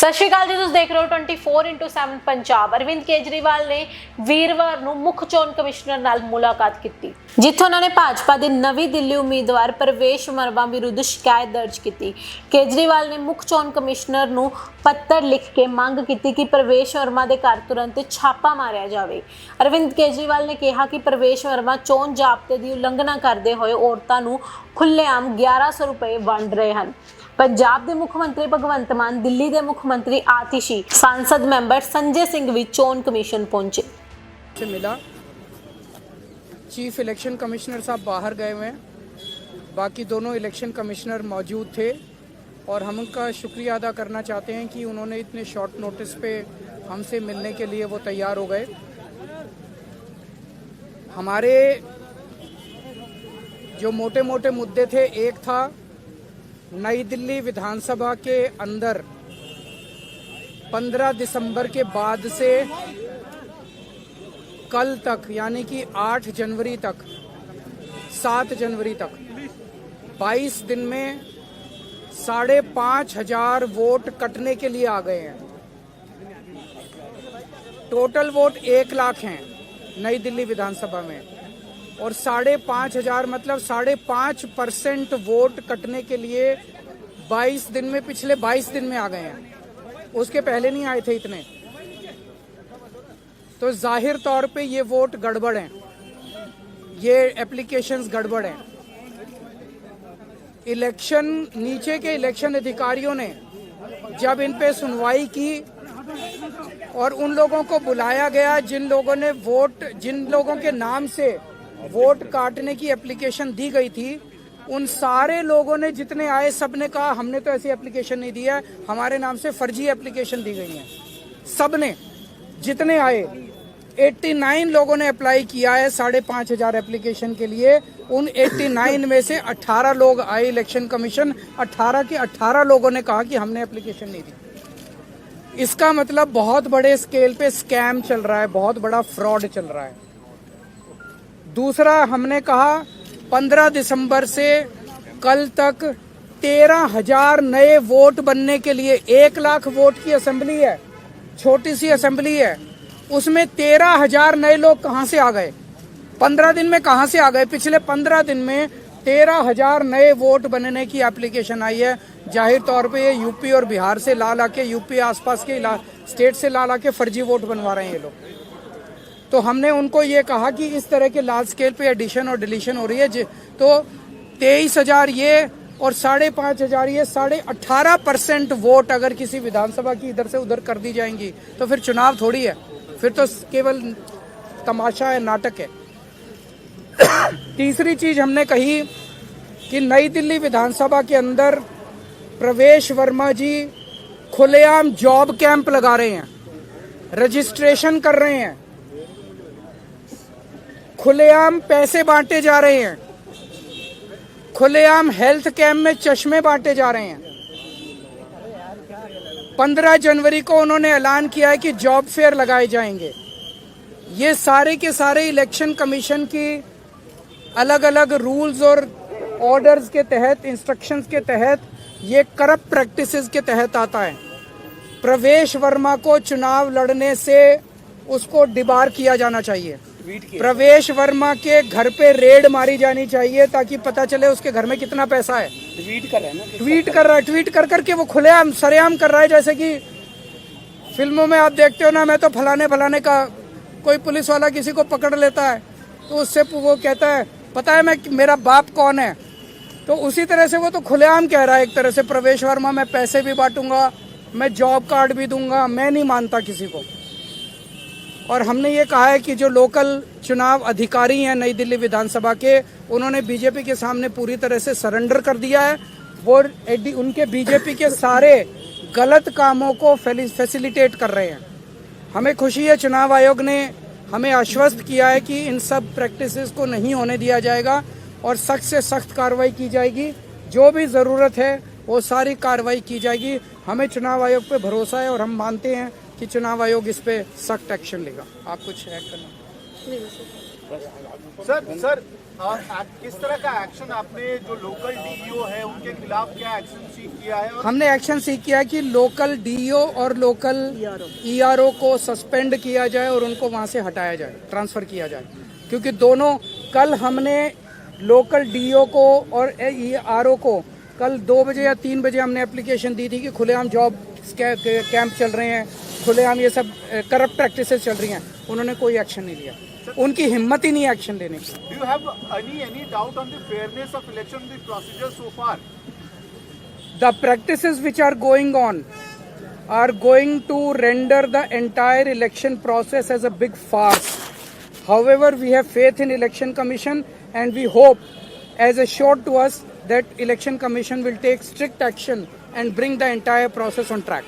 ਸਤਿ ਸ਼੍ਰੀ ਅਕਾਲ ਜੀ, ਤੁਸੀਂ ਦੇਖ ਰਹੇ ਹੋ 24x7 ਪੰਜਾਬ। ਅਰਵਿੰਦ ਕੇਜਰੀਵਾਲ ਨੇ ਵੀਰਵਾਰ ਨੂੰ ਮੁੱਖ ਚੋਣ ਕਮਿਸ਼ਨਰ ਨਾਲ ਮੁਲਾਕਾਤ ਕੀਤੀ, ਜਿੱਥੇ ਉਹਨਾਂ ਨੇ ਭਾਜਪਾ ਦੇ ਨਵੀਂ ਦਿੱਲੀ ਉਮੀਦਵਾਰ ਪ੍ਰਵੇਸ਼ ਵਰਮਾ ਵਿਰੁੱਧ ਸ਼ਿਕਾਇਤ ਦਰਜ ਕੀਤੀ। ਕੇਜਰੀਵਾਲ ਨੇ ਮੁੱਖ ਚੋਣ ਕਮਿਸ਼ਨਰ ਨੂੰ ਪੱਤਰ ਲਿਖ ਕੇ ਮੰਗ ਕੀਤੀ ਕਿ ਪ੍ਰਵੇਸ਼ ਵਰਮਾ ਦੇ ਘਰ ਤੁਰੰਤ ਛਾਪਾ ਮਾਰਿਆ ਜਾਵੇ। ਅਰਵਿੰਦ ਕੇਜਰੀਵਾਲ ਨੇ ਕਿਹਾ ਕਿ ਪ੍ਰਵੇਸ਼ ਵਰਮਾ ਚੋਣ ਜ਼ਾਬਤੇ ਦੀ ਉਲੰਘਣਾ ਕਰਦੇ ਹੋਏ ਔਰਤਾਂ ਨੂੰ ਖੁੱਲ੍ਹੇਆਮ 1100 ਰੁਪਏ ਵੰਡ ਰਹੇ ਹਨ। पंजाब के मुख्यमंत्री भगवंत मान, दिल्ली के मुख्यमंत्री आतिशी, सांसद मैंबर संजय सिंह भी चोन कमीशन पहुंचे। से मिला, चीफ इलेक्शन कमिश्नर साहब बाहर गए हुए हैं, बाकी दोनों इलेक्शन कमिश्नर मौजूद थे और हम उनका शुक्रिया अदा करना चाहते हैं कि उन्होंने इतने शॉर्ट नोटिस पे हमसे मिलने के लिए वो तैयार हो गए। हमारे जो मोटे मोटे मुद्दे थे, एक था नई दिल्ली विधानसभा के अंदर 15 दिसंबर के बाद से कल तक, यानी कि 8 जनवरी तक, 7 जनवरी तक 22 दिन में 5,500 वोट कटने के लिए आ गए हैं। टोटल वोट 1 लाख हैं नई दिल्ली विधानसभा में, और 5,500 मतलब 5.5% वोट कटने के लिए 22 दिन में, पिछले 22 दिन में आ गए हैं। उसके पहले नहीं आए थे इतने। तो जाहिर तौर पे ये वोट गड़बड़ हैं, ये एप्लीकेशंस गड़बड़ हैं। इलेक्शन, नीचे के इलेक्शन अधिकारियों ने जब इन पे सुनवाई की और उन लोगों को बुलाया गया जिन लोगों ने वोट, जिन लोगों के नाम से वोट काटने की एप्लीकेशन दी गई थी, उन सारे लोगों ने, जितने आए, सब ने कहा हमने तो ऐसी एप्लीकेशन नहीं दी है, हमारे नाम से फर्जी एप्लीकेशन दी गई है। सब ने, जितने आए 89 लोगों ने अप्लाई किया है 5,500 एप्लीकेशन के लिए। उन 89 में से 18 लोग आए इलेक्शन कमीशन, 18 के 18 लोगों ने कहा कि हमने एप्लीकेशन नहीं दी। इसका मतलब बहुत बड़े स्केल पे स्कैम चल रहा है, बहुत बड़ा फ्रॉड चल रहा है। दूसरा, हमने कहा 15 दिसंबर से कल तक 13,000 नए वोट बनने के लिए, 1 लाख वोट की असेंबली है, छोटी सी असेंबली है, उसमें 13,000 नए लोग कहां से आ गए? 15 दिन में कहां से आ गए? पिछले 15 दिन में 13,000 नए वोट बनने की एप्लीकेशन आई है। जाहिर तौर पे ये यूपी और बिहार से ला के, यूपी आसपास के स्टेट से ला के फर्जी वोट बनवा रहे हैं ये लोग। तो हमने उनको ये कहा कि इस तरह के लार्ज स्केल पे एडिशन और डिलीशन हो रही है, तो 23,000 ये और 5,500 ये, 18.5% वोट अगर किसी विधानसभा की इधर से उधर कर दी जाएंगी तो फिर चुनाव थोड़ी है, फिर तो केवल तमाशा है, नाटक है। तीसरी चीज हमने कही कि नई दिल्ली विधानसभा के अंदर प्रवेश वर्मा जी खुलेआम जॉब कैंप लगा रहे हैं, रजिस्ट्रेशन कर रहे हैं, खुलेआम पैसे बांटे जा रहे हैं, खुलेआम हेल्थ कैंप में चश्मे बांटे जा रहे हैं। 15 जनवरी को उन्होंने ऐलान किया है कि जॉब फेयर लगाए जाएंगे। ये सारे के सारे इलेक्शन कमीशन की अलग अलग रूल्स और ऑर्डर्स के तहत, इंस्ट्रक्शंस के तहत, ये करप्ट प्रैक्टिसेस के तहत आता है। प्रवेश वर्मा को चुनाव लड़ने से उसको डिबार किया जाना चाहिए। प्रवेश वर्मा के घर पे रेड मारी जानी चाहिए ताकि पता चले उसके घर में कितना पैसा है। ट्वीट कर रहा है ना, ट्वीट कर करके वो खुलेआम सरेआम कर रहा है। जैसे कि फिल्मों में आप देखते हो ना, मैं तो फलाने का, कोई पुलिस वाला किसी को पकड़ लेता है तो उससे वो कहता है पता है मैं, मेरा बाप कौन है, तो उसी तरह से वो तो खुलेआम कह रहा है एक तरह से, प्रवेश वर्मा मैं पैसे भी बांटूंगा, मैं जॉब कार्ड भी दूंगा। मैं नहीं मानता किसी को। और हमने ये कहा है कि जो लोकल चुनाव अधिकारी हैं नई दिल्ली विधानसभा के, उन्होंने बीजेपी के सामने पूरी तरह से सरेंडर कर दिया है। वो उनके बीजेपी के सारे गलत कामों को फैसिलिटेट कर रहे हैं। हमें खुशी है, चुनाव आयोग ने हमें आश्वस्त किया है कि इन सब प्रैक्टिसेस को नहीं होने दिया जाएगा और सख्त से सख्त कार्रवाई की जाएगी। जो भी ज़रूरत है वो सारी कार्रवाई की जाएगी। हमें चुनाव आयोग पे भरोसा है और हम मानते हैं कि चुनाव आयोग इस पे सख्त एक्शन लेगा। आप कुछ ऐड करना? सर किस तरह का एक्शन आपने जो लोकल डीईओ है उनके खिलाफ क्या एक्शन सीख किया है? और हमने एक्शन सीख किया कि लोकल डीईओ और लोकल ईआरओ को सस्पेंड किया जाए और उनको वहां से हटाया जाए, ट्रांसफर किया जाए, क्योंकि दोनों कल हमने लोकल डीईओ को और ईआरओ को कल 2 बजे या 3 बजे हमने एप्लीकेशन दी थी कि खुलेआम जॉब कैंप चल रहे हैं, खुलेआम ये सब करप्ट प्रैक्टिसेस चल रही हैं, उन्होंने कोई एक्शन नहीं लिया, उनकी हिम्मत ही नहीं एक्शन लेने की। do you have any doubt on the fairness of election, the procedure so far? The practices which are going on are going to render the entire election process as a big farce. However, we have faith in Election Commission and we hope, as assured to us, that Election Commission will take strict action and bring the entire process on track.